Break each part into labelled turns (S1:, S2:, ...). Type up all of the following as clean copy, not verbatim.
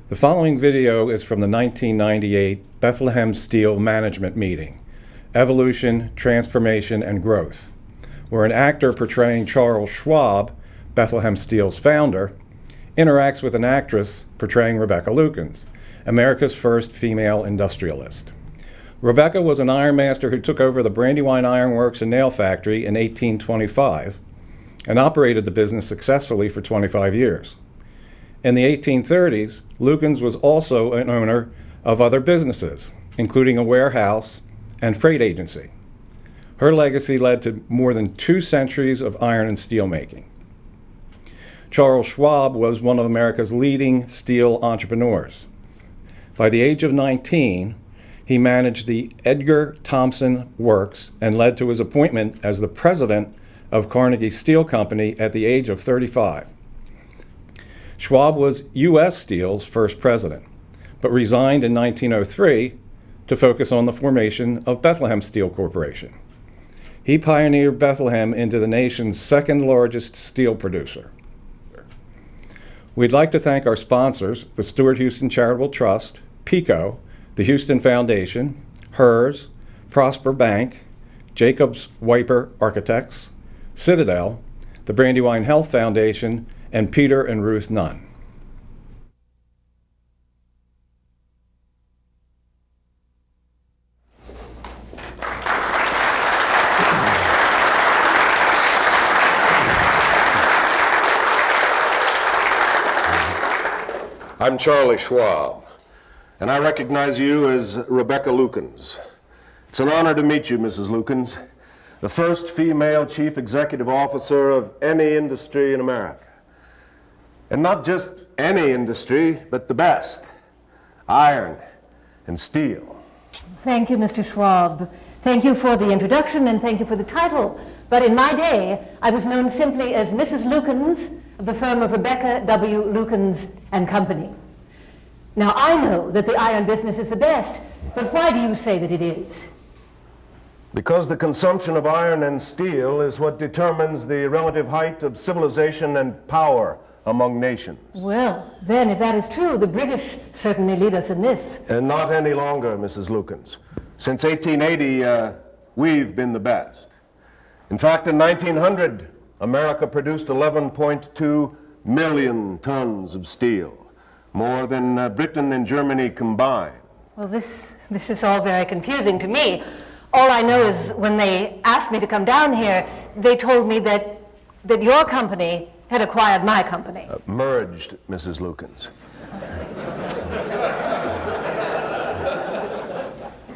S1: The following video is from the 1998 Bethlehem Steel Management Meeting, Evolution, Transformation, and Growth, where an actor portraying Charles Schwab, Bethlehem Steel's founder, interacts with an actress portraying Rebecca Lukens, America's first female industrialist. Rebecca was an ironmaster who took over the Brandywine Iron Works and Nail Factory in 1825 and operated the business successfully for 25 years. In the 1830s, Lukens was also an owner of other businesses, including a warehouse and freight agency. Her legacy led to more than 2 centuries of iron and steel making. Charles Schwab was one of America's leading steel entrepreneurs. By the age of 19, he managed the Edgar Thomson Works and led to his appointment as the president of Carnegie Steel Company at the age of 35. Schwab was U.S. Steel's first president, but resigned in 1903 to focus on the formation of Bethlehem Steel Corporation. He pioneered Bethlehem into the nation's second largest steel producer. We'd like to thank our sponsors, the Stuart Houston Charitable Trust, PICO, the Houston Foundation, HERS, Prosper Bank, Jacobs Wiper Architects, Citadel, the Brandywine Health Foundation, and Peter and Ruth Nunn.
S2: I'm Charlie Schwab, and I recognize you as Rebecca Lukens. It's an honor to meet you, Mrs. Lukens, the first female chief executive officer of any industry in America. And not just any industry, but the best, iron and steel.
S3: Thank you, Mr. Schwab. Thank you for the introduction and thank you for the title. But in my day, I was known simply as Mrs. Lukens of the firm of Rebecca W. Lukens and Company. Now, I know that the iron business is the best, but why do you say that it is?
S2: Because the consumption of iron and steel is what determines the relative height of civilization and power among nations.
S3: Well, then, if that is true, the British certainly lead us in this.
S2: And not any longer, Mrs. Lukens. Since 1880, we've been the best. In fact, in 1900, America produced 11.2 million tons of steel, more than Britain and Germany combined.
S3: Well, this is all very confusing to me. All I know is when they asked me to come down here, they told me that your company had acquired my company.
S2: Merged, Mrs. Lukens.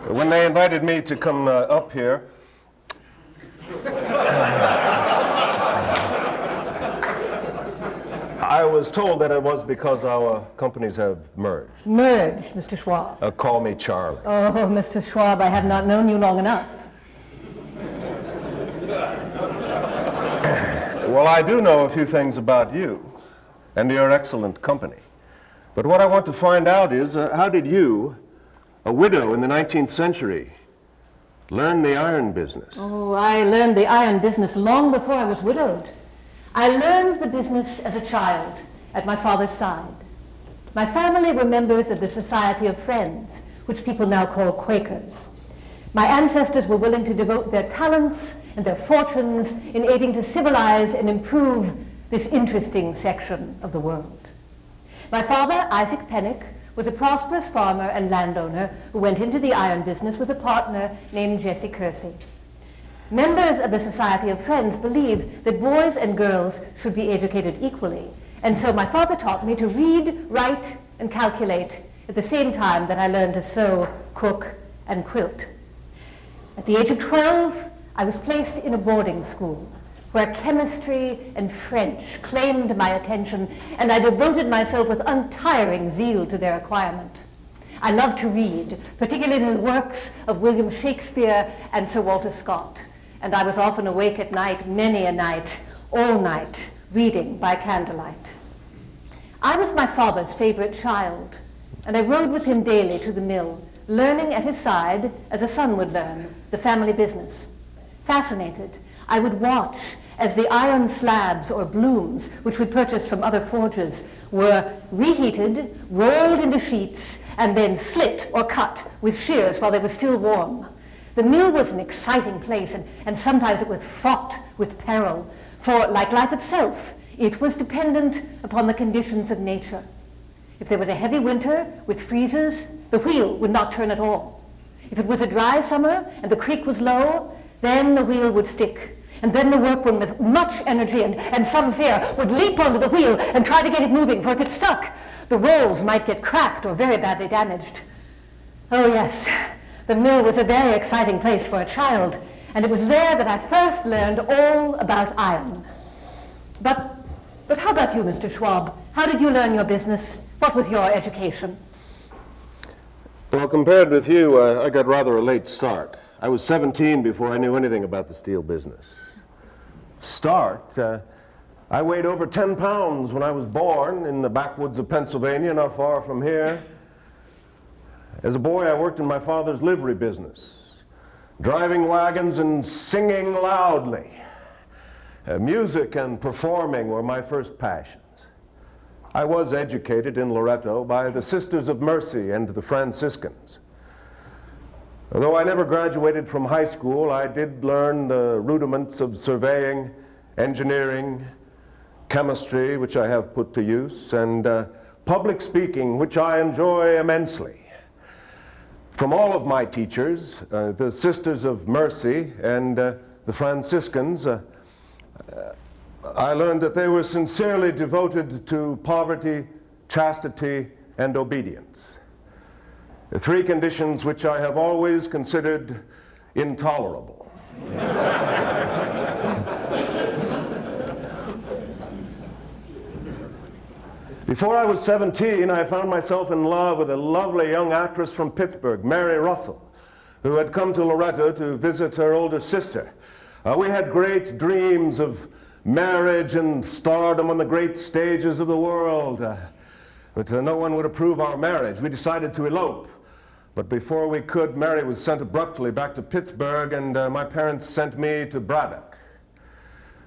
S2: When they invited me to come up here, I was told that it was because our companies have merged.
S3: Merged, Mr. Schwab.
S2: Call me Charlie.
S3: Oh, Mr. Schwab, I have not known you long enough.
S2: Well, I do know a few things about you and your excellent company. But what I want to find out is, how did you, a widow in the 19th century, learn the iron business?
S3: Oh, I learned the iron business long before I was widowed. I learned the business as a child at my father's side. My family were members of the Society of Friends, which people now call Quakers. My ancestors were willing to devote their talents and their fortunes in aiding to civilize and improve this interesting section of the world. My father, Isaac Pennick, was a prosperous farmer and landowner who went into the iron business with a partner named Jesse Kersey. Members of the Society of Friends believed that boys and girls should be educated equally, and so my father taught me to read, write, and calculate at the same time that I learned to sew, cook, and quilt. At the age of 12, I was placed in a boarding school where chemistry and French claimed my attention, and I devoted myself with untiring zeal to their acquirement. I loved to read, particularly the works of William Shakespeare and Sir Walter Scott, and I was often awake at night, many a night, all night, reading by candlelight. I was my father's favorite child, and I rode with him daily to the mill, learning at his side, as a son would learn, the family business. Fascinated, I would watch as the iron slabs or blooms, which we purchased from other forges, were reheated, rolled into sheets, and then slit or cut with shears while they were still warm. The mill was an exciting place, and sometimes it was fraught with peril, for like life itself, it was dependent upon the conditions of nature. If there was a heavy winter with freezes, the wheel would not turn at all. If it was a dry summer and the creek was low, then the wheel would stick. And then the workman with much energy and some fear would leap onto the wheel and try to get it moving, for if it stuck, the rolls might get cracked or very badly damaged. Oh yes, the mill was a very exciting place for a child, and it was there that I first learned all about iron. But how about you, Mr. Schwab? How did you learn your business? What was your education?
S2: Well, compared with you, I got rather a late start. I was 17 before I knew anything about the steel business. I weighed over 10 pounds when I was born in the backwoods of Pennsylvania, not far from here. As a boy, I worked in my father's livery business, driving wagons and singing loudly. Music and performing were my first passions. I was educated in Loretto by the Sisters of Mercy and the Franciscans. Although I never graduated from high school, I did learn the rudiments of surveying, engineering, chemistry, which I have put to use, and public speaking, which I enjoy immensely. From all of my teachers, the Sisters of Mercy and the Franciscans, I learned that they were sincerely devoted to poverty, chastity, and obedience. The three conditions which I have always considered intolerable. Before I was 17, I found myself in love with a lovely young actress from Pittsburgh, Mary Russell, who had come to Loretto to visit her older sister. We had great dreams of marriage and stardom on the great stages of the world, but no one would approve our marriage. We decided to elope. But before we could, Mary was sent abruptly back to Pittsburgh, and my parents sent me to Braddock,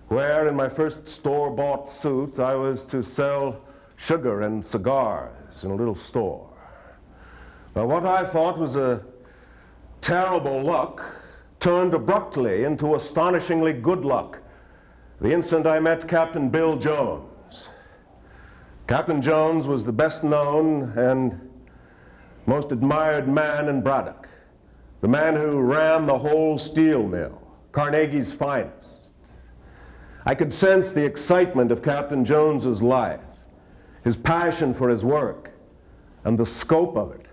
S2: where in my first store-bought suit, I was to sell sugar and cigars in a little store. Now, what I thought was a terrible luck turned abruptly into astonishingly good luck the instant I met Captain Bill Jones. Captain Jones was the best known and most admired man in Braddock, the man who ran the whole steel mill, Carnegie's finest. I could sense the excitement of Captain Jones's life, his passion for his work, and the scope of it.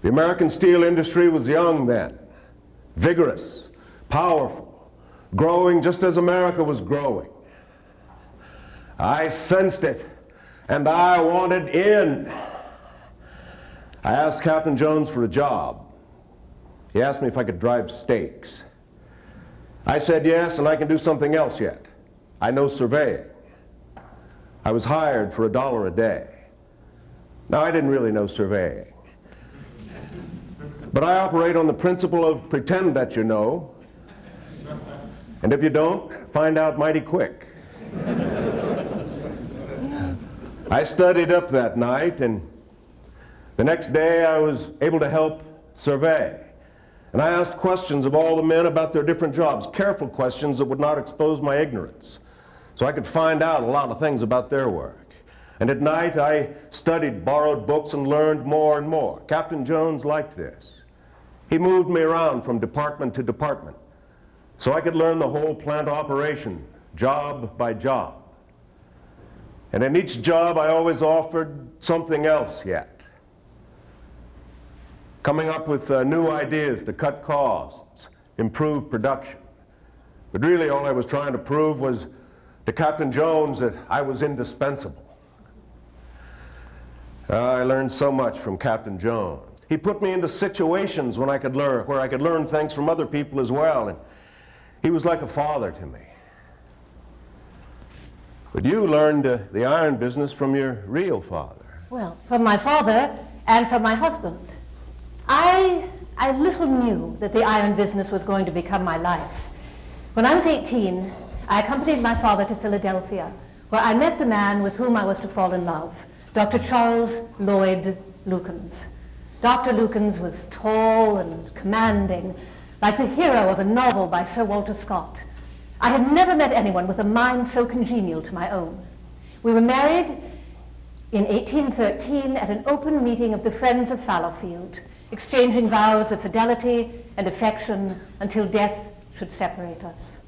S2: The American steel industry was young then, vigorous, powerful, growing just as America was growing. I sensed it, and I wanted in. I asked Captain Jones for a job. He asked me if I could drive stakes. I said yes, and I can do something else yet. I know surveying. I was hired for $1 a day. Now, I didn't really know surveying. But I operate on the principle of pretend that you know, and if you don't, find out mighty quick. I studied up that night, and the next day I was able to help survey. And I asked questions of all the men about their different jobs, careful questions that would not expose my ignorance, so I could find out a lot of things about their work. And at night I studied borrowed books and learned more and more. Captain Jones liked this. He moved me around from department to department so I could learn the whole plant operation, job by job. And in each job I always offered something else yet. Coming up with new ideas to cut costs, improve production. But really all I was trying to prove was to Captain Jones that I was indispensable. I learned so much from Captain Jones. He put me into situations where I could learn things from other people as well, and he was like a father to me. But you learned the iron business from your real father.
S3: Well, from my father and from my husband. I little knew that the iron business was going to become my life. When I was 18, I accompanied my father to Philadelphia, where I met the man with whom I was to fall in love, Dr. Charles Lloyd Lukens. Dr. Lukens was tall and commanding, like the hero of a novel by Sir Walter Scott. I had never met anyone with a mind so congenial to my own. We were married in 1813 at an open meeting of the Friends of Fallowfield, exchanging vows of fidelity and affection until death should separate us.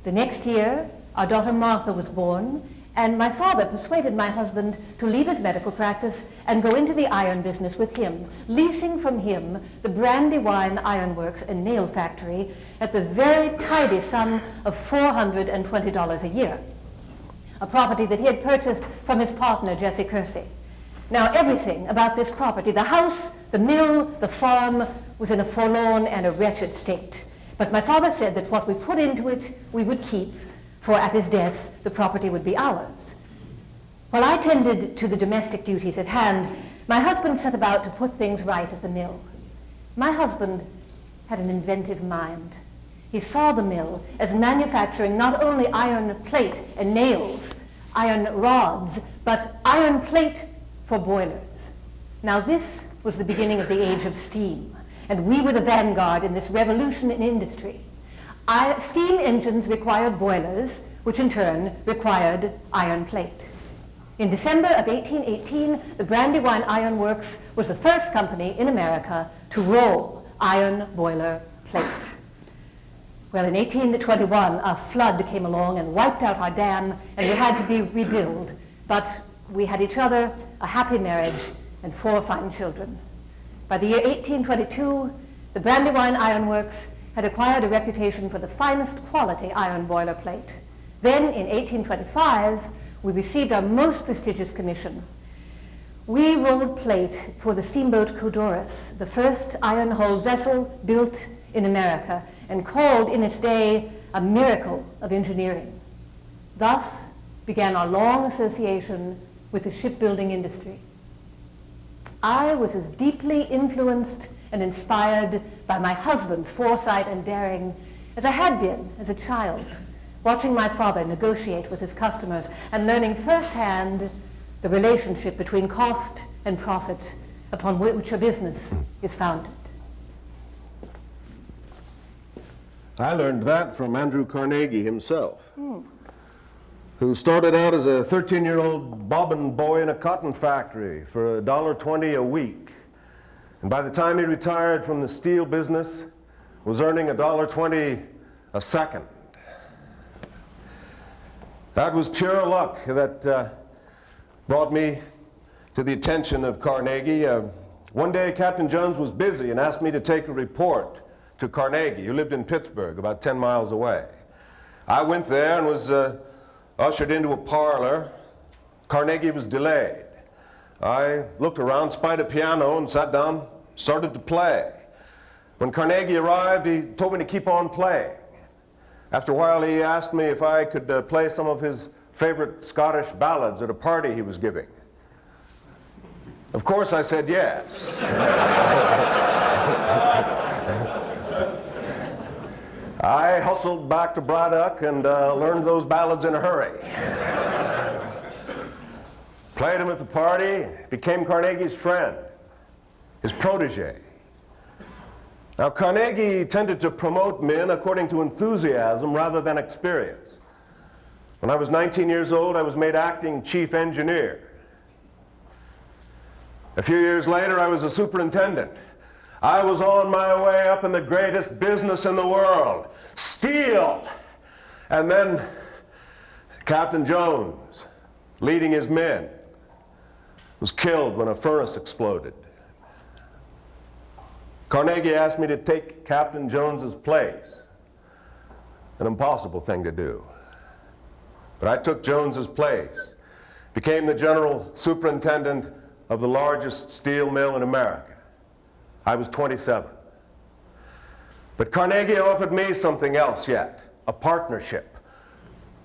S3: The next year, our daughter Martha was born, and my father persuaded my husband to leave his medical practice and go into the iron business with him, leasing from him the Brandywine Iron Works and Nail Factory at the very tidy sum of $420 a year, a property that he had purchased from his partner, Jesse Kersey. Now, everything about this property, the house, the mill, the farm, was in a forlorn and a wretched state. But my father said that what we put into it, we would keep, for at his death, the property would be ours. While I tended to the domestic duties at hand, my husband set about to put things right at the mill. My husband had an inventive mind. He saw the mill as manufacturing not only iron plate and nails, iron rods, but iron plate for boilers. Now this was the beginning of the age of steam, and we were the vanguard in this revolution in industry. Steam engines required boilers, which in turn required iron plate. In December of 1818, the Brandywine Iron Works was the first company in America to roll iron boiler plate. Well, in 1821, a flood came along and wiped out our dam, and we had to be rebuilt. But we had each other, a happy marriage, and 4 fine children. By the year 1822, the Brandywine Iron Works had acquired a reputation for the finest quality iron boiler plate. Then, in 1825, we received our most prestigious commission. We rolled plate for the steamboat Codorus, the first iron-hulled vessel built in America, and called in its day a miracle of engineering. Thus began our long association with the shipbuilding industry. I was as deeply influenced and inspired by my husband's foresight and daring as I had been as a child, watching my father negotiate with his customers and learning firsthand the relationship between cost and profit upon which a business is founded.
S2: I learned that from Andrew Carnegie himself, who started out as a 13-year-old bobbin boy in a cotton factory for $1.20 a week. And by the time he retired from the steel business, was earning $1.20 a second. That was pure luck that brought me to the attention of Carnegie. One day, Captain Jones was busy and asked me to take a report to Carnegie, who lived in Pittsburgh, about 10 miles away. I went there and was ushered into a parlor. Carnegie was delayed. I looked around, spied a piano, and sat down, started to play. When Carnegie arrived, he told me to keep on playing. After a while, he asked me if I could play some of his favorite Scottish ballads at a party he was giving. Of course, I said yes. I hustled back to Braddock and learned those ballads in a hurry. Played him at the party, became Carnegie's friend, his protege. Now, Carnegie tended to promote men according to enthusiasm rather than experience. When I was 19 years old, I was made acting chief engineer. A few years later, I was a superintendent. I was on my way up in the greatest business in the world, steel. And then Captain Jones, leading his men, was killed when a furnace exploded. Carnegie asked me to take Captain Jones's place, an impossible thing to do. But I took Jones's place, became the general superintendent of the largest steel mill in America. I was 27. But Carnegie offered me something else yet, a partnership.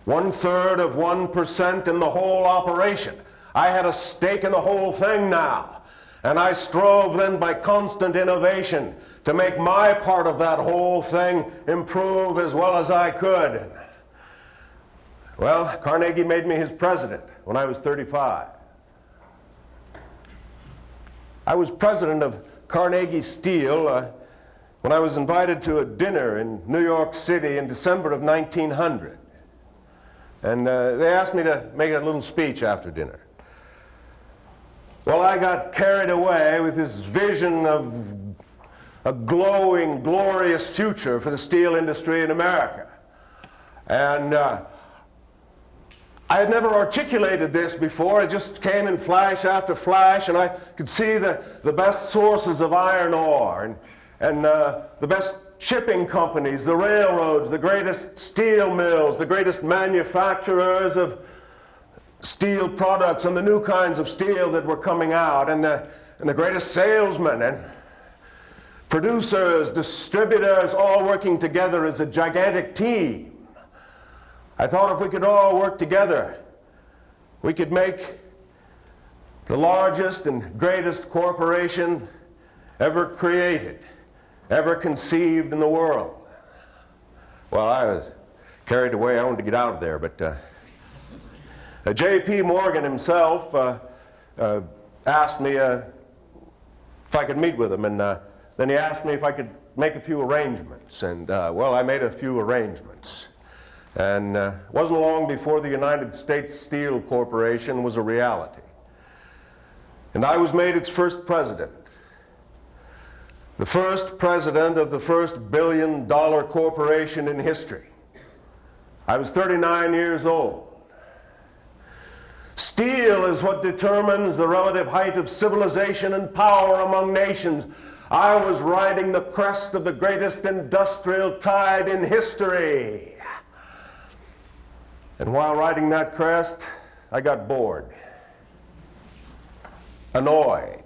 S2: 1/3 of 1% in the whole operation. I had a stake in the whole thing now. And I strove then by constant innovation to make my part of that whole thing improve as well as I could. Well, Carnegie made me his president when I was 35. I was president of Carnegie Steel when I was invited to a dinner in New York City in December of 1900. And they asked me to make a little speech after dinner. Well, I got carried away with this vision of a glowing, glorious future for the steel industry in America. And I had never articulated this before. It just came in flash after flash, and I could see the best sources of iron ore and the best shipping companies, the railroads, the greatest steel mills, the greatest manufacturers of steel products and the new kinds of steel that were coming out, and the greatest salesmen and producers, distributors, all working together as a gigantic team. I thought if we could all work together, we could make the largest and greatest corporation ever created, ever conceived in the world. Well, I was carried away. I wanted to get out of there, but J.P. Morgan himself asked me if I could meet with him, and then he asked me if I could make a few arrangements, and well, I made a few arrangements. And it wasn't long before the United States Steel Corporation was a reality. And I was made its first president. The first president of the first billion-dollar corporation in history. I was 39 years old. Steel is what determines the relative height of civilization and power among nations. I was riding the crest of the greatest industrial tide in history. And while riding that crest, I got bored, annoyed.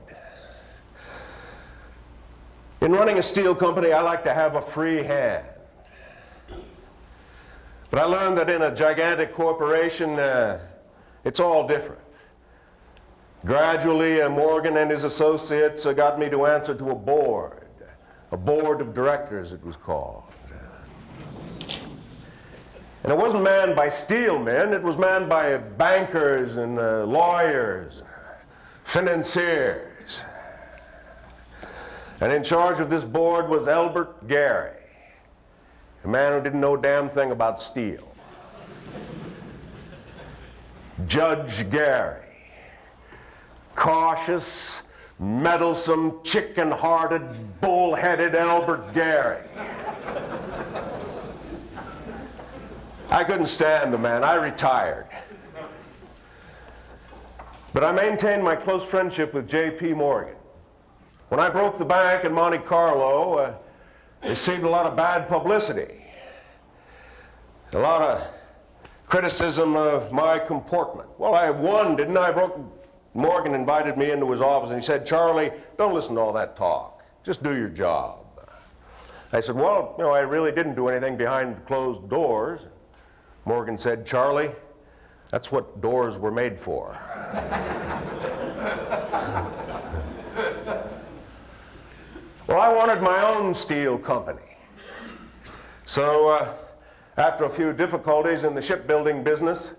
S2: In running a steel company, I like to have a free hand. But I learned that in a gigantic corporation, it's all different. Gradually, Morgan and his associates got me to answer to a board of directors it was called. And it wasn't manned by steel men, it was manned by bankers and lawyers, financiers. And in charge of this board was Elbert Gary, a man who didn't know a damn thing about steel. Judge Gary, cautious, meddlesome, chicken-hearted, bull-headed Elbert Gary. I couldn't stand the man. I retired. But I maintained my close friendship with J.P. Morgan. When I broke the bank in Monte Carlo, it received a lot of bad publicity, a lot of criticism of my comportment. Well, I won, didn't I? Morgan invited me into his office and he said, "Charlie, don't listen to all that talk. Just do your job." I said, "Well, I really didn't do anything behind closed doors." Morgan said, "Charlie, that's what doors were made for." Well, I wanted my own steel company. So after a few difficulties in the shipbuilding business,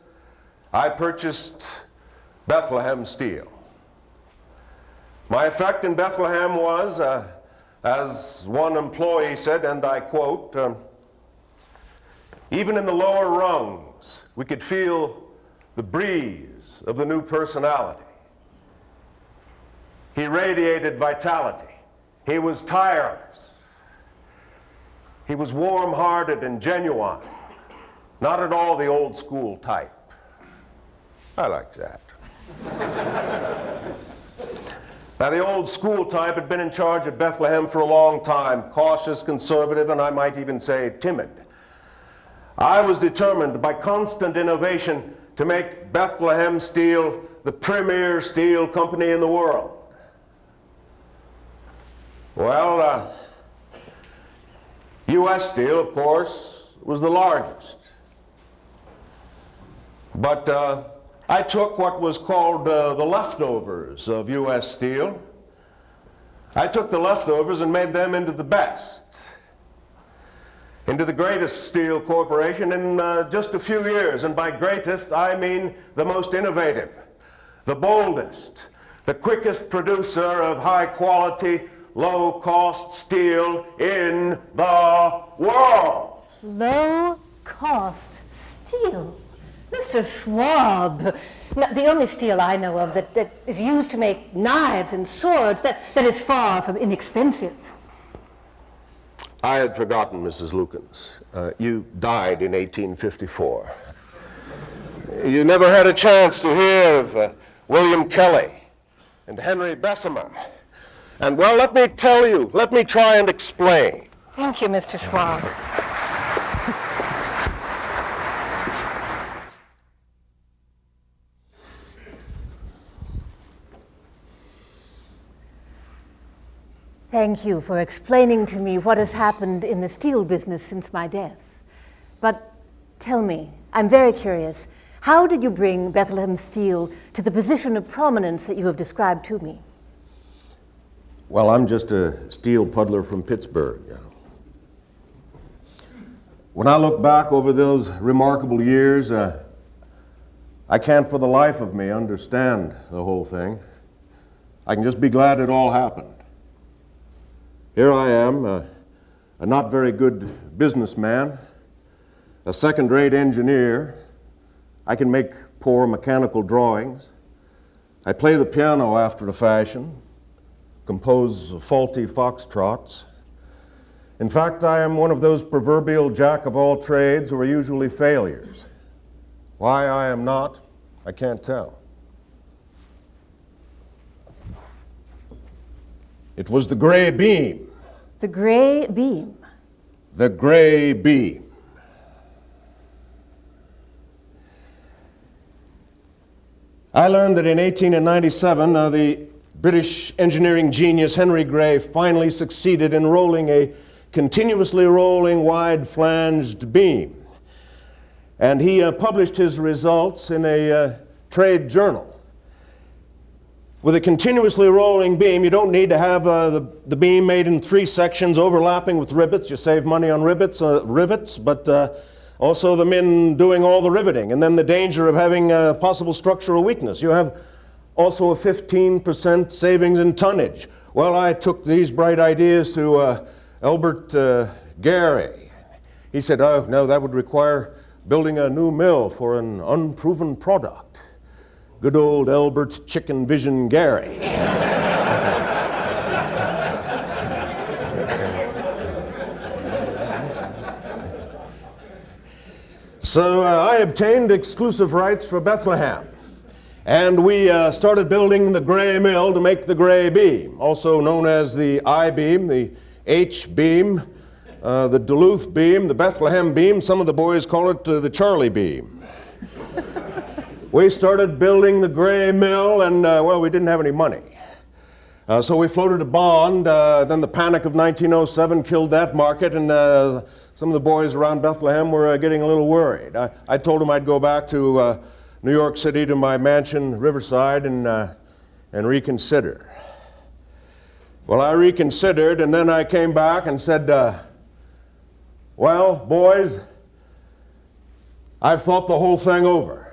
S2: I purchased Bethlehem Steel. My effect in Bethlehem was, as one employee said, and I quote, "Even in the lower rungs, we could feel the breeze of the new personality." He radiated vitality. He was tireless. He was warm-hearted and genuine, not at all the old school type. I liked that. Now, the old school type had been in charge at Bethlehem for a long time, cautious, conservative, and I might even say timid. I was determined by constant innovation to make Bethlehem Steel the premier steel company in the world. Well, U.S. Steel, of course, was the largest. But I took what was called the leftovers of U.S. Steel. I took the leftovers and made them into the best. into the greatest steel corporation in just a few years. And by greatest, I mean the most innovative, the boldest, the quickest producer of high-quality, low-cost steel in the world.
S3: Low-cost steel? Mr. Schwab, now, the only steel I know of that is used to make knives and swords, that is far from inexpensive.
S2: I had forgotten, Mrs. Lukens. You died in 1854. You never had a chance to hear of William Kelly and Henry Bessemer. And, well, let me tell you, let me try and explain.
S3: Thank you, Mr. Schwab. Thank you for explaining to me what has happened in the steel business since my death. But tell me, I'm very curious, how did you bring Bethlehem Steel to the position of prominence that you have described to me?
S2: Well, I'm just a steel puddler from Pittsburgh. When I look back over those remarkable years, I can't for the life of me understand the whole thing. I can just be glad it all happened. Here I am, a not very good businessman, a second-rate engineer. I can make poor mechanical drawings. I play the piano after a fashion, compose faulty foxtrots. In fact, I am one of those proverbial jack-of-all-trades who are usually failures. Why I am not, I can't tell. It was the gray beam.
S3: The gray beam?
S2: The gray beam. I learned that in 1897, the British engineering genius Henry Gray finally succeeded in rolling a continuously rolling wide-flanged beam. And he published his results in a trade journal. With a continuously rolling beam, you don't need to have the beam made in 3 sections overlapping with rivets. You save money on rivets, but also the men doing all the riveting. And then the danger of having possible structural weakness. You have also a 15% savings in tonnage. Well, I took these bright ideas to Albert Gary. He said, oh, no, that would require building a new mill for an unproven product. Good old Albert Chicken Vision Gary. So I obtained exclusive rights for Bethlehem. And we started building the gray mill to make the gray beam, also known as the I-beam, the H-beam, the Duluth beam, the Bethlehem beam. Some of the boys call it the Charlie beam. We started building the gray mill, and, well, we didn't have any money. So we floated a bond. Then the panic of 1907 killed that market, and some of the boys around Bethlehem were getting a little worried. I told them I'd go back to New York City to my mansion, Riverside, and reconsider. Well, I reconsidered, and then I came back and said, well, boys, I've thought the whole thing over.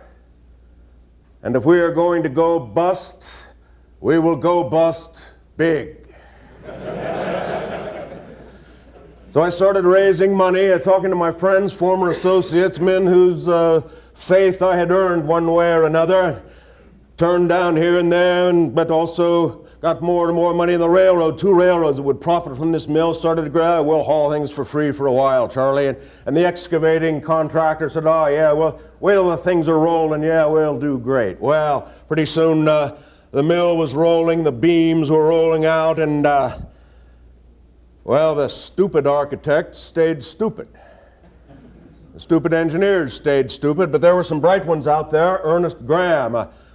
S2: And if we are going to go bust, we will go bust big. So I started raising money, talking to my friends, former associates, men whose faith I had earned one way or another, turned down here and there, but also got more and more money in the railroad. 2 railroads that would profit from this mill started to grow. We'll haul things for free for a while, Charlie. And the excavating contractor said, oh, yeah, well, wait till the things are rolling. Yeah, we'll do great. Well, pretty soon the mill was rolling, the beams were rolling out, and, well, the stupid architects stayed stupid. The stupid engineers stayed stupid, but there were some bright ones out there. Ernest Graham.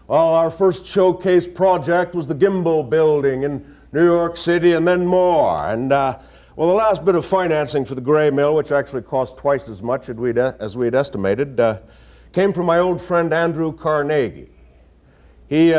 S2: Well, our first showcase project was the Gimbel Building in New York City, and then more. And, well, the last bit of financing for the gray mill, which actually cost twice as much as we had estimated, came from my old friend Andrew Carnegie. He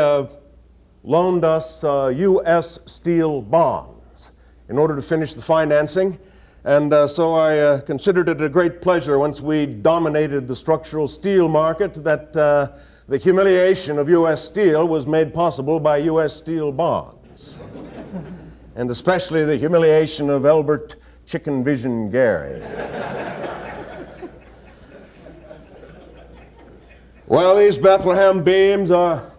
S2: loaned us U.S. steel bonds in order to finish the financing. And so I considered it a great pleasure once we dominated the structural steel market that the humiliation of U.S. Steel was made possible by U.S. Steel bonds. And especially the humiliation of Elbert Chicken Vision Gary. Well, these Bethlehem beams are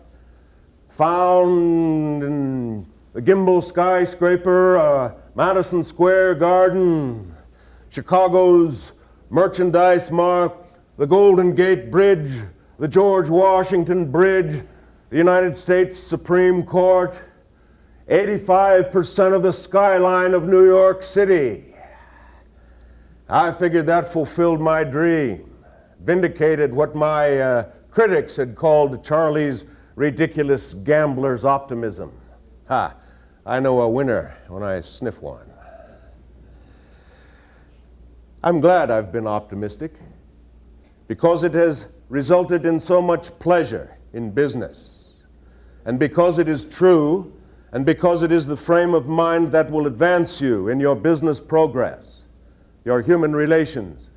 S2: found in the Gimbel skyscraper, Madison Square Garden, Chicago's Merchandise Mart, the Golden Gate Bridge, the George Washington Bridge, the United States Supreme Court, 85% of the skyline of New York City. I figured that fulfilled my dream, vindicated what my critics had called Charlie's ridiculous gambler's optimism. Ha! I know a winner when I sniff one. I'm glad I've been optimistic because it has resulted in so much pleasure in business, and because it is true, and because it is the frame of mind that will advance you in your business progress, your human relations,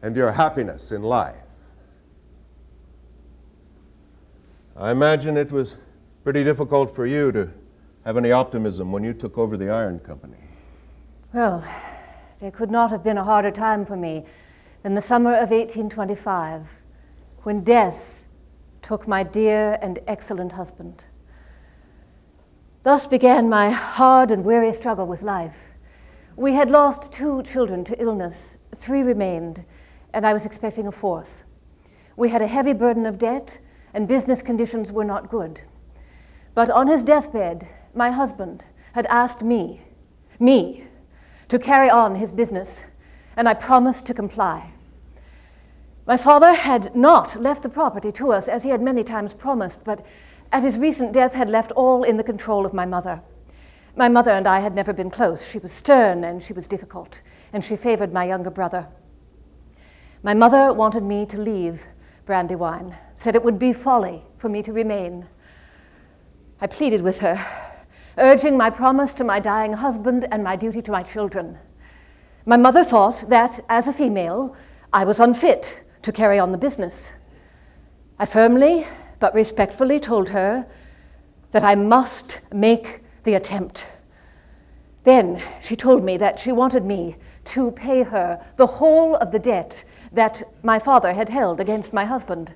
S2: and your happiness in life. I imagine it was pretty difficult for you to have any optimism when you took over the iron company.
S3: Well, there could not have been a harder time for me than the summer of 1825, when death took my dear and excellent husband. Thus began my hard and weary struggle with life. We had lost 2 children to illness, 3 remained, and I was expecting a 4th. We had a heavy burden of debt, and business conditions were not good. But on his deathbed, my husband had asked me, to carry on his business, and I promised to comply. My father had not left the property to us, as he had many times promised, but at his recent death had left all in the control of my mother. My mother and I had never been close. She was stern and she was difficult, and she favored my younger brother. My mother wanted me to leave Brandywine, said it would be folly for me to remain. I pleaded with her, urging my promise to my dying husband and my duty to my children. My mother thought that, as a female, I was unfit to carry on the business. I firmly but respectfully told her that I must make the attempt. Then she told me that she wanted me to pay her the whole of the debt that my father had held against my husband.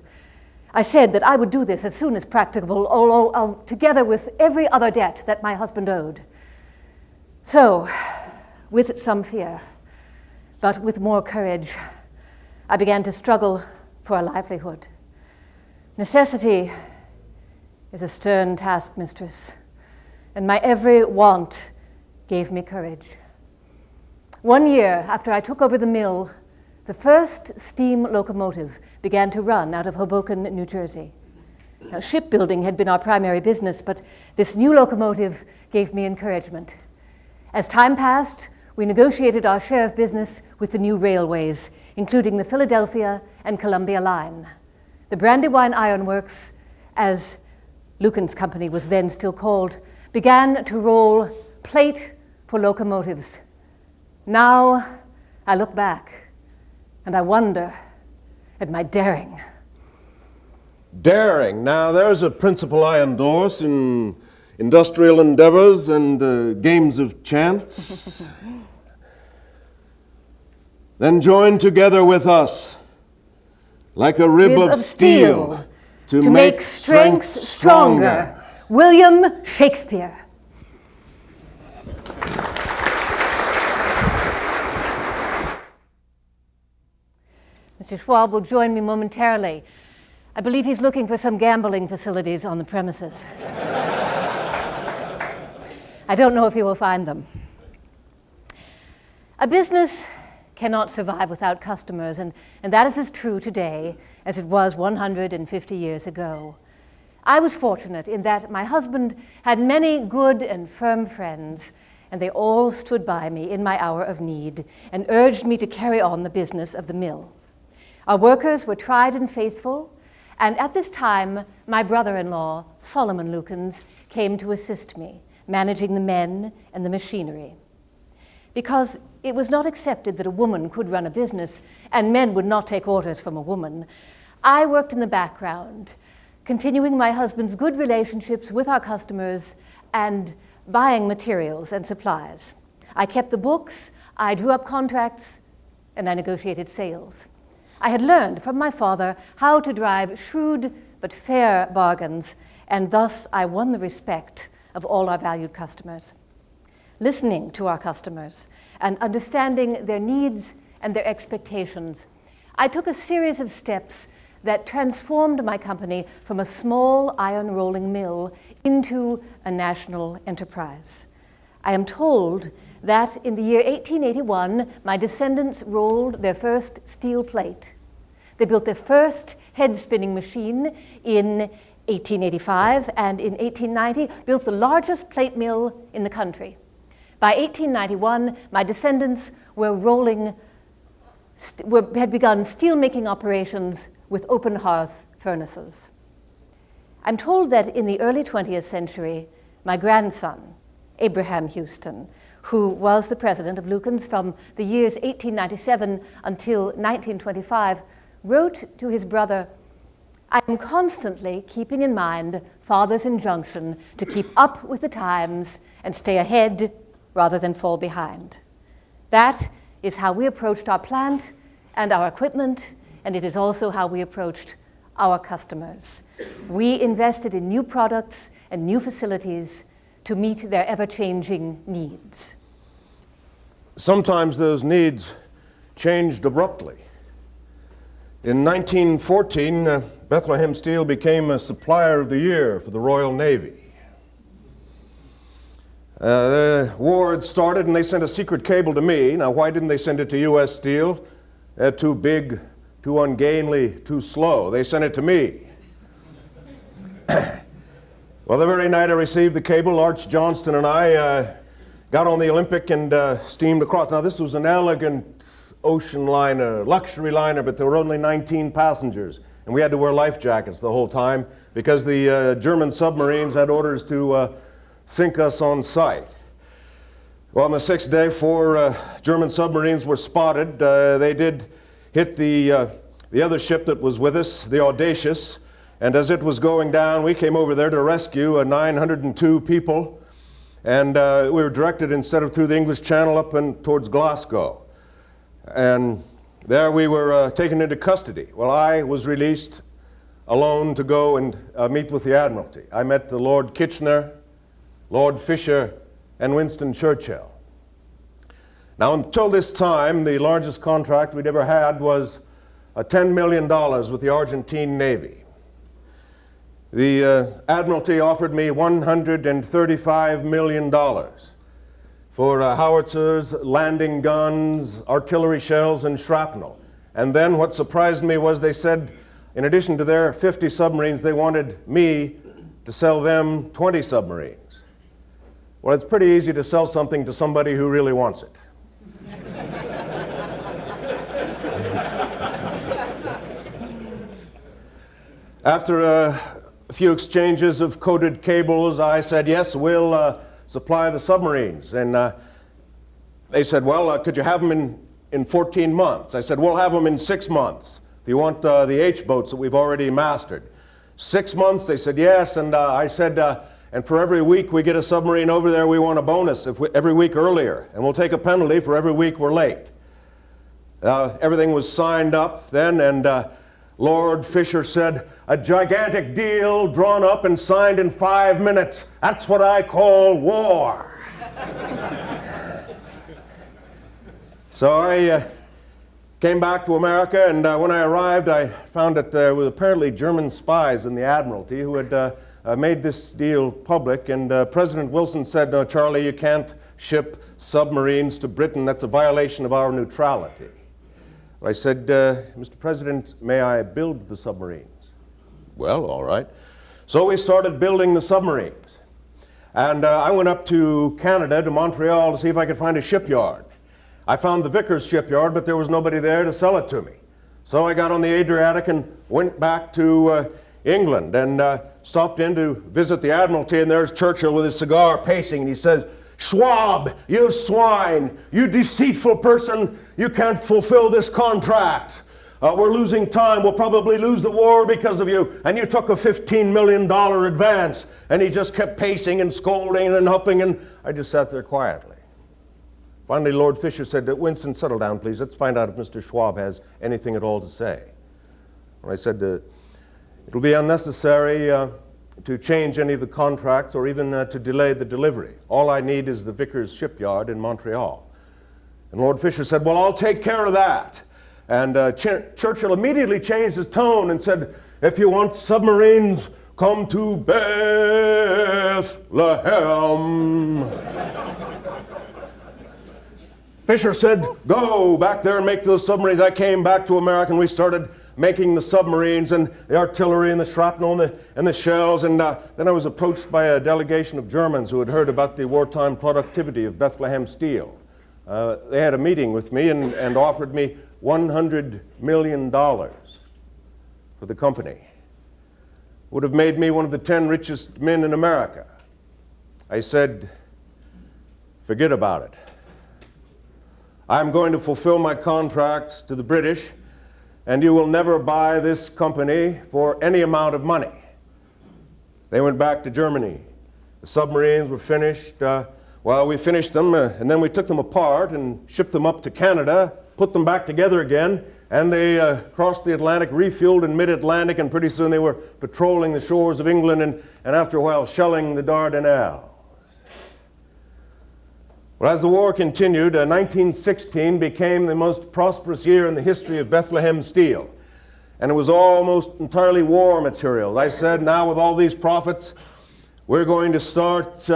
S3: I said that I would do this as soon as practicable, together with every other debt that my husband owed. So, with some fear, but with more courage, I began to struggle for a livelihood. Necessity is a stern taskmistress, and my every want gave me courage. 1 year after I took over the mill, the first steam locomotive began to run out of Hoboken, New Jersey. Now, shipbuilding had been our primary business, but this new locomotive gave me encouragement. As time passed, we negotiated our share of business with the new railways, including the Philadelphia and Columbia Line. The Brandywine Iron Works, as Lukens' company was then still called, began to roll plate for locomotives. Now I look back and I wonder at my daring.
S2: Daring. Now, there's a principle I endorse in industrial endeavors and games of chance. Then join together with us, like a rib of steel, to make strength stronger.
S3: William Shakespeare. Mr. Schwab will join me momentarily. I believe he's looking for some gambling facilities on the premises. I don't know if he will find them. A business cannot survive without customers, and that is as true today as it was 150 years ago. I was fortunate in that my husband had many good and firm friends, and they all stood by me in my hour of need and urged me to carry on the business of the mill. Our workers were tried and faithful, and at this time, my brother-in-law, Solomon Lukens, came to assist me, managing the men and the machinery. because it was not accepted that a woman could run a business and men would not take orders from a woman, I worked in the background, continuing my husband's good relationships with our customers and buying materials and supplies. I kept the books, I drew up contracts, and I negotiated sales. I had learned from my father how to drive shrewd but fair bargains, and thus I won the respect of all our valued customers. Listening to our customers and understanding their needs and their expectations, I took a series of steps that transformed my company from a small iron rolling mill into a national enterprise. I am told that in the year 1881, my descendants rolled their first steel plate. They built their first head spinning machine in 1885, and in 1890 built the largest plate mill in the country. By 1891, my descendants had begun steel-making operations with open hearth furnaces. I'm told that in the early 20th century, my grandson, Abraham Houston, who was the president of Lukens from the years 1897 until 1925, wrote to his brother, "I am constantly keeping in mind Father's injunction to keep up with the times and stay ahead rather than fall behind." That is how we approached our plant and our equipment, and it is also how we approached our customers. We invested in new products and new facilities to meet their ever-changing needs.
S2: Sometimes those needs changed abruptly. In 1914, Bethlehem Steel became a Supplier of the Year for the Royal Navy. The war had started and they sent a secret cable to me. Now, why didn't they send it to U.S. Steel? They're too big, too ungainly, too slow. They sent it to me. Well, the very night I received the cable, Arch Johnston and I got on the Olympic and steamed across. Now, this was an elegant ocean liner, luxury liner, but there were only 19 passengers. And we had to wear life jackets the whole time because the German submarines had orders to sink us on sight. Well, on the sixth day, 4 German submarines were spotted. They did hit the other ship that was with us, the Audacious, and as it was going down, we came over there to rescue 902 people, and we were directed, instead of through the English Channel, up and towards Glasgow. And there we were taken into custody. Well, I was released alone to go and meet with the Admiralty. I met the Lord Kitchener, Lord Fisher, and Winston Churchill. Now, until this time, the largest contract we'd ever had was $10 million with the Argentine Navy. The Admiralty offered me $135 million for howitzers, landing guns, artillery shells, and shrapnel. And then what surprised me was they said, in addition to their 50 submarines, they wanted me to sell them 20 submarines. Well, it's pretty easy to sell something to somebody who really wants it. After a few exchanges of coded cables, I said, yes, we'll supply the submarines. And they said, well, could you have them in 14 months? I said, we'll have them in 6 months. If you want the H-boats that we've already mastered. 6 months, they said, yes. And I said, and for every week we get a submarine over there, we want a bonus every week earlier. And we'll take a penalty for every week we're late. Everything was signed up then, and Lord Fisher said, a gigantic deal drawn up and signed in 5 minutes. That's what I call war. So I came back to America, and when I arrived, I found that there were apparently German spies in the Admiralty who had made this deal public, and President Wilson said, no, Charlie, you can't ship submarines to Britain. That's a violation of our neutrality. I said, Mr. President, may I build the submarines? Well, all right. So we started building the submarines. And I went up to Canada, to Montreal, to see if I could find a shipyard. I found the Vickers shipyard, but there was nobody there to sell it to me. So I got on the Adriatic and went back to England and stopped in to visit the Admiralty, and there's Churchill with his cigar pacing, and he says, Schwab, you swine, you deceitful person, you can't fulfill this contract. We're losing time. We'll probably lose the war because of you. And you took a $15 million advance. And he just kept pacing and scolding and huffing, and I just sat there quietly. Finally, Lord Fisher said, Winston, settle down, please. Let's find out if Mr. Schwab has anything at all to say. And I said, it'll be unnecessary to change any of the contracts or even to delay the delivery. All I need is the Vickers shipyard in Montreal. And Lord Fisher said, well, I'll take care of that. And Churchill immediately changed his tone and said, if you want submarines, come to Bethlehem. Fisher said, go back there and make those submarines. I came back to America and we started making the submarines and the artillery and the shrapnel and the shells. And then I was approached by a delegation of Germans who had heard about the wartime productivity of Bethlehem Steel. They had a meeting with me and offered me $100 million for the company. Would have made me one of the 10 richest men in America. I said, forget about it. I'm going to fulfill my contracts to the British, and you will never buy this company for any amount of money. They went back to Germany. The submarines were finished. We finished them, and then we took them apart and shipped them up to Canada, put them back together again, and they crossed the Atlantic, refueled in mid-Atlantic, and pretty soon they were patrolling the shores of England and after a while shelling the Dardanelles. Well, as the war continued, 1916 became the most prosperous year in the history of Bethlehem Steel. And it was almost entirely war materials. I said, now with all these profits, we're going to start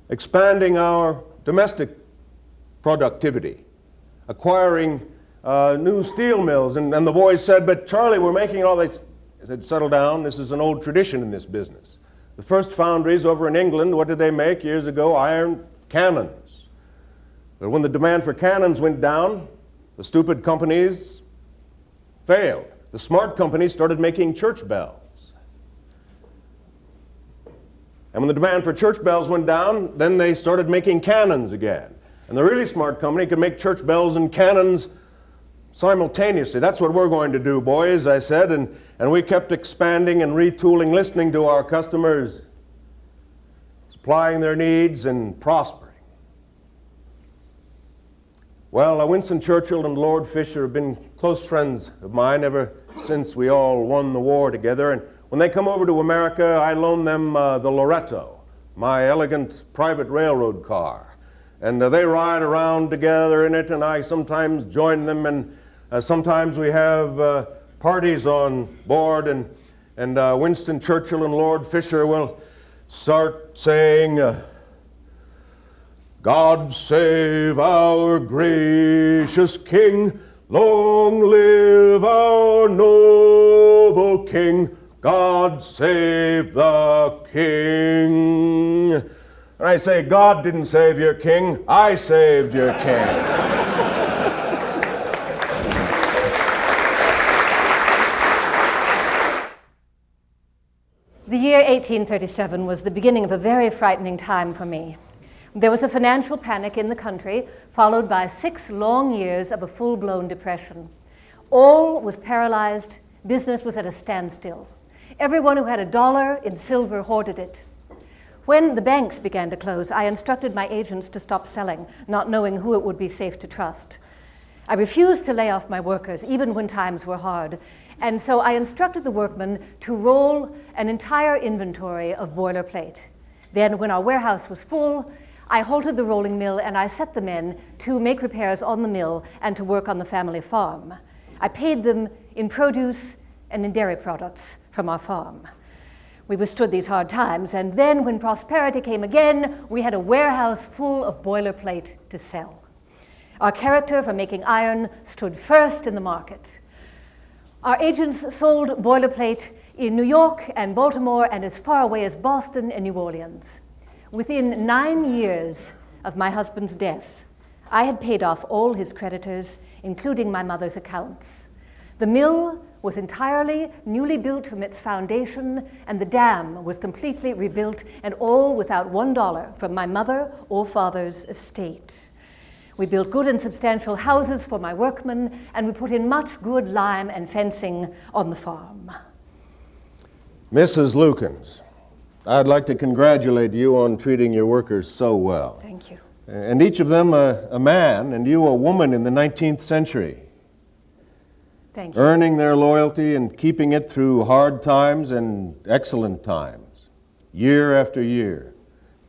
S2: expanding our domestic productivity, acquiring new steel mills. And the boys said, but Charlie, we're making all this. I said, settle down. This is an old tradition in this business. The first foundries over in England, what did they make years ago? Iron cannons. But when the demand for cannons went down, the stupid companies failed. The smart companies started making church bells. And when the demand for church bells went down, then they started making cannons again. And the really smart company could make church bells and cannons simultaneously. That's what we're going to do, boys, I said, and we kept expanding and retooling, listening to our customers, supplying their needs and prospering. Well, Winston Churchill and Lord Fisher have been close friends of mine ever since we all won the war together, and when they come over to America, I loan them the Loretto, my elegant private railroad car. And they ride around together in it, and I sometimes join them, and sometimes we have parties on board, and Winston Churchill and Lord Fisher will start saying, God save our gracious King, long live our noble King, God save the King. And I say, God didn't save your king, I saved your king.
S3: The year 1837 was the beginning of a very frightening time for me. There was a financial panic in the country, followed by 6 long years of a full-blown depression. All was paralyzed. Business was at a standstill. Everyone who had $1 in silver hoarded it. When the banks began to close, I instructed my agents to stop selling, not knowing who it would be safe to trust. I refused to lay off my workers, even when times were hard. And so I instructed the workmen to roll an entire inventory of boilerplate. Then, when our warehouse was full, I halted the rolling mill and I set the men to make repairs on the mill and to work on the family farm. I paid them in produce and in dairy products from our farm. We withstood these hard times, and then when prosperity came again, we had a warehouse full of boilerplate to sell. Our character for making iron stood first in the market. Our agents sold boilerplate in New York and Baltimore and as far away as Boston and New Orleans. Within 9 years of my husband's death, I had paid off all his creditors, including my mother's accounts. The mill was entirely newly built from its foundation, and the dam was completely rebuilt, and all without $1 from my mother or father's estate. We built good and substantial houses for my workmen, and we put in much good lime and fencing on the farm.
S2: Mrs. Lukens, I'd like to congratulate you on treating your workers so well.
S3: Thank you.
S2: And each of them a man, and you a woman in the 19th century.
S3: Thank you.
S2: Earning their loyalty and keeping it through hard times and excellent times, year after year,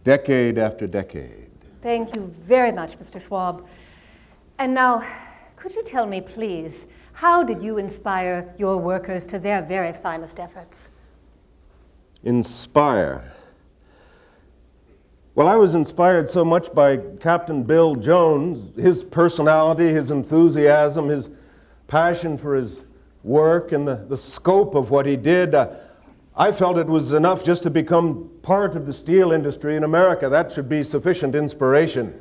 S2: decade after decade.
S3: Thank you very much, Mr. Schwab. And now, could you tell me, please, how did you inspire your workers to their very finest efforts?
S2: Inspire. Well, I was inspired so much by Captain Bill Jones, his personality, his enthusiasm, his passion for his work and the scope of what he did. I felt it was enough just to become part of the steel industry in America. That should be sufficient inspiration.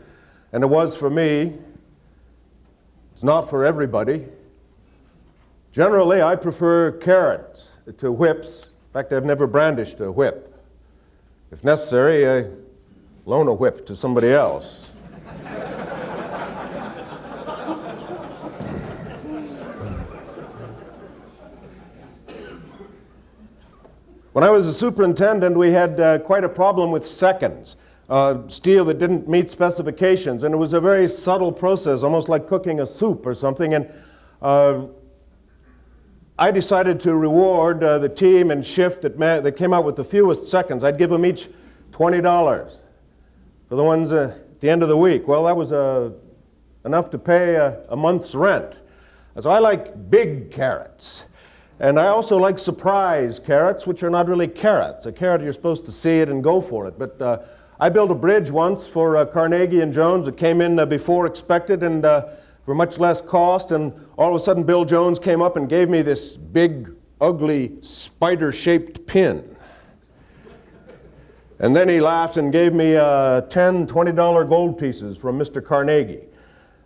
S2: And it was for me. It's not for everybody. Generally, I prefer carrots to whips. In fact, I've never brandished a whip. If necessary, I loan a whip to somebody else. When I was a superintendent, we had quite a problem with seconds, steel that didn't meet specifications, and it was a very subtle process, almost like cooking a soup or something. And I decided to reward the team and shift that came out with the fewest seconds. I'd give them each $20 for the ones at the end of the week. Well, that was enough to pay a month's rent. So I like big carrots. And I also like surprise carrots, which are not really carrots. A carrot, you're supposed to see it and go for it. But I built a bridge once for Carnegie and Jones. It came in before expected and for much less cost. And all of a sudden, Bill Jones came up and gave me this big, ugly, spider-shaped pin. And then he laughed and gave me $10, $20 gold pieces from Mr. Carnegie.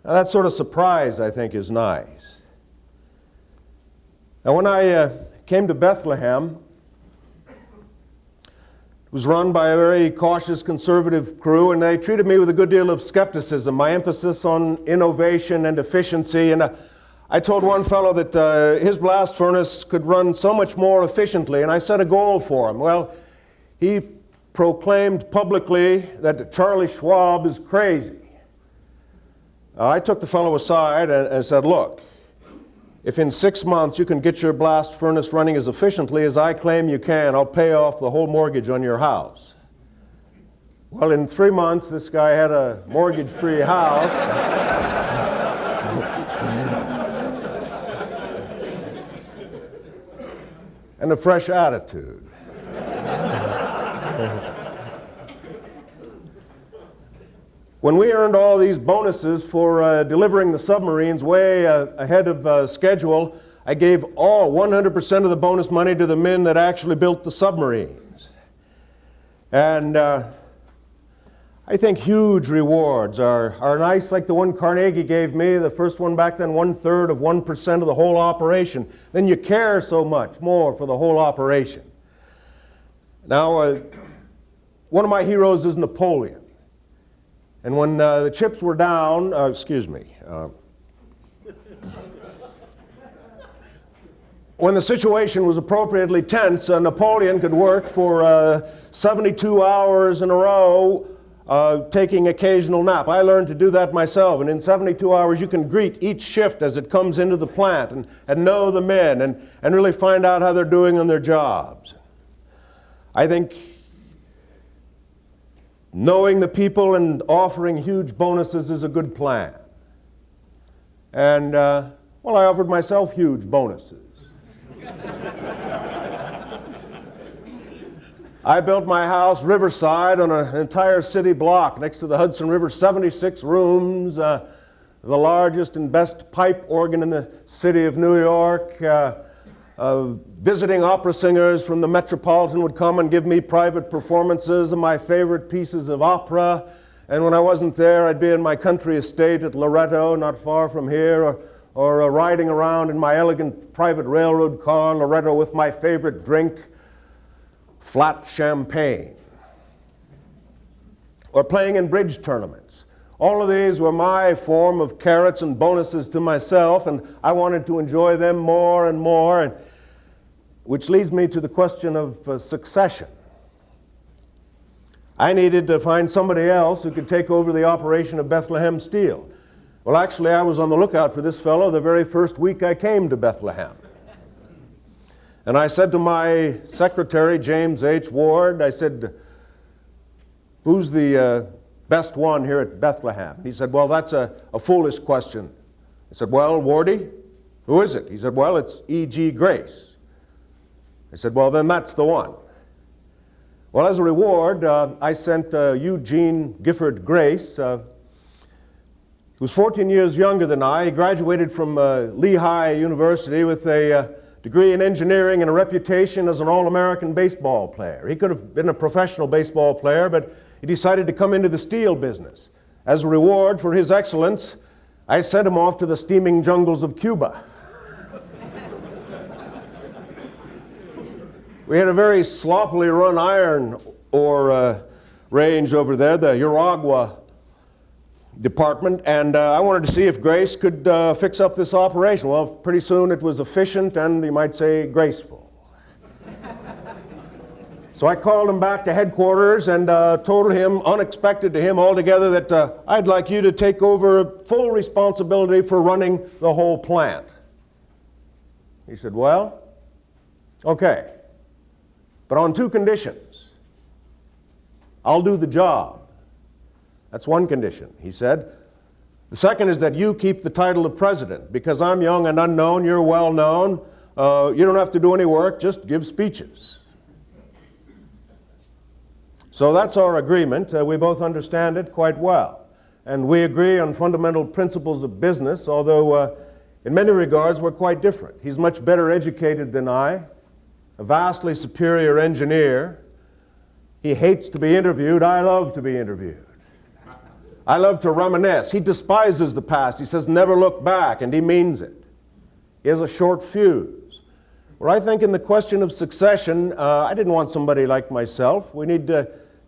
S2: Now, that sort of surprise, I think, is nice. Now, when I came to Bethlehem, it was run by a very cautious, conservative crew, and they treated me with a good deal of skepticism, my emphasis on innovation and efficiency. And I told one fellow that his blast furnace could run so much more efficiently, and I set a goal for him. Well, he proclaimed publicly that Charlie Schwab is crazy. I took the fellow aside and said, look, if in 6 months you can get your blast furnace running as efficiently as I claim you can, I'll pay off the whole mortgage on your house. Well, in 3 months, this guy had a mortgage-free house. And a fresh attitude. When we earned all these bonuses for delivering the submarines way ahead of schedule, I gave all 100% of the bonus money to the men that actually built the submarines. And I think huge rewards are nice, like the one Carnegie gave me, the first one back then, 1/3 of 1% of the whole operation. Then you care so much more for the whole operation. Now, one of my heroes is Napoleon. And when the chips were down, when the situation was appropriately tense, Napoleon could work for 72 hours in a row, taking occasional nap. I learned to do that myself, and in 72 hours you can greet each shift as it comes into the plant and know the men and really find out how they're doing on their jobs. I think knowing the people and offering huge bonuses is a good plan. And, well, I offered myself huge bonuses. I built my house riverside on an entire city block next to the Hudson River, 76 rooms, the largest and best pipe organ in the city of New York. Visiting opera singers from the Metropolitan would come and give me private performances of my favorite pieces of opera. And when I wasn't there, I'd be in my country estate at Loretto, not far from here, or riding around in my elegant private railroad car, Loretto, with my favorite drink, flat champagne, or playing in bridge tournaments. All of these were my form of carrots and bonuses to myself, and I wanted to enjoy them more and more, and which leads me to the question of succession. I needed to find somebody else who could take over the operation of Bethlehem Steel. Well, actually, I was on the lookout for this fellow the very first week I came to Bethlehem. And I said to my secretary, James H. Ward, I said, "Who's the best one here at Bethlehem?" He said, "Well, that's a foolish question." I said, "Well, Wardy, who is it?" He said, "Well, it's E.G. Grace." I said, "Well, then that's the one." Well, as a reward, I sent Eugene Gifford Grace, who was 14 years younger than I. He graduated from Lehigh University with a degree in engineering and a reputation as an All-American baseball player. He could have been a professional baseball player, but he decided to come into the steel business. As a reward for his excellence, I sent him off to the steaming jungles of Cuba. We had a very sloppily run iron ore range over there, the Uragua department, and I wanted to see if Grace could fix up this operation. Well, pretty soon it was efficient and, you might say, graceful. So I called him back to headquarters and told him, unexpected to him altogether, that I'd like you to take over full responsibility for running the whole plant. He said, "Well, okay, but on two conditions. I'll do the job. That's one condition," he said. "The second is that you keep the title of president, because I'm young and unknown, you're well known. You don't have to do any work, just give speeches." So that's our agreement. We both understand it quite well. And we agree on fundamental principles of business, although in many regards we're quite different. He's much better educated than I, a vastly superior engineer. He hates to be interviewed. I love to be interviewed. I love to reminisce. He despises the past. He says, "Never look back," and he means it. He has a short fuse. Where I think in the question of succession, I didn't want somebody like myself. We need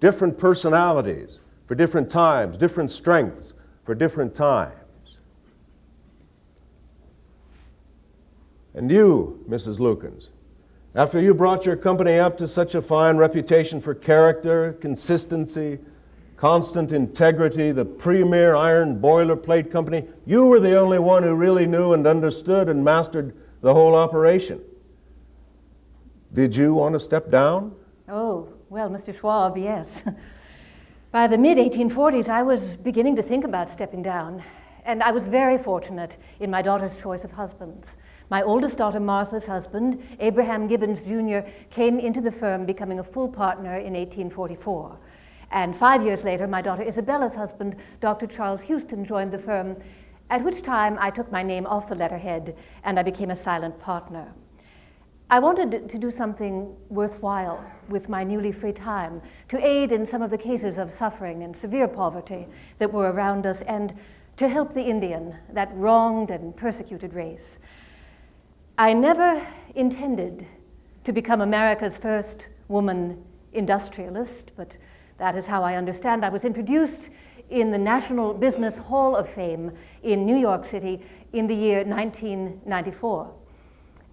S2: different personalities for different times, different strengths for different times. And you, Mrs. Lukens, after you brought your company up to such a fine reputation for character, consistency, constant integrity, the premier iron boilerplate company, you were the only one who really knew and understood and mastered the whole operation. Did you want to step down?
S3: Oh, well, Mr. Schwab, yes. By the mid-1840s, I was beginning to think about stepping down, and I was very fortunate in my daughter's choice of husbands. My oldest daughter, Martha's husband, Abraham Gibbons, Jr., came into the firm, becoming a full partner in 1844. And 5 years later, my daughter Isabella's husband, Dr. Charles Houston, joined the firm, at which time I took my name off the letterhead and I became a silent partner. I wanted to do something worthwhile with my newly free time, to aid in some of the cases of suffering and severe poverty that were around us, and to help the Indian, that wronged and persecuted race. I never intended to become America's first woman industrialist, but that is how I understand. I was introduced in the National Business Hall of Fame in New York City in the year 1994.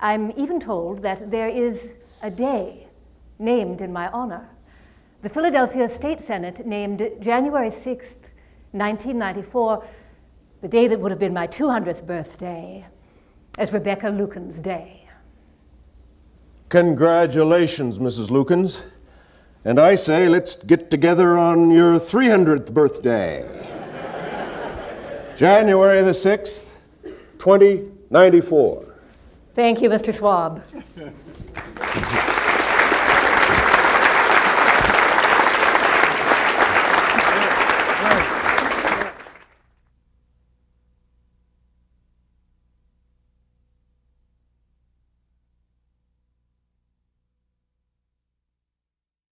S3: I'm even told that there is a day named in my honor. The Philadelphia State Senate named January 6th, 1994, the day that would have been my 200th birthday, as Rebecca Lukens Day.
S2: Congratulations, Mrs. Lukens. And I say, let's get together on your 300th birthday. January the 6th, 2094.
S3: Thank you, Mr. Schwab.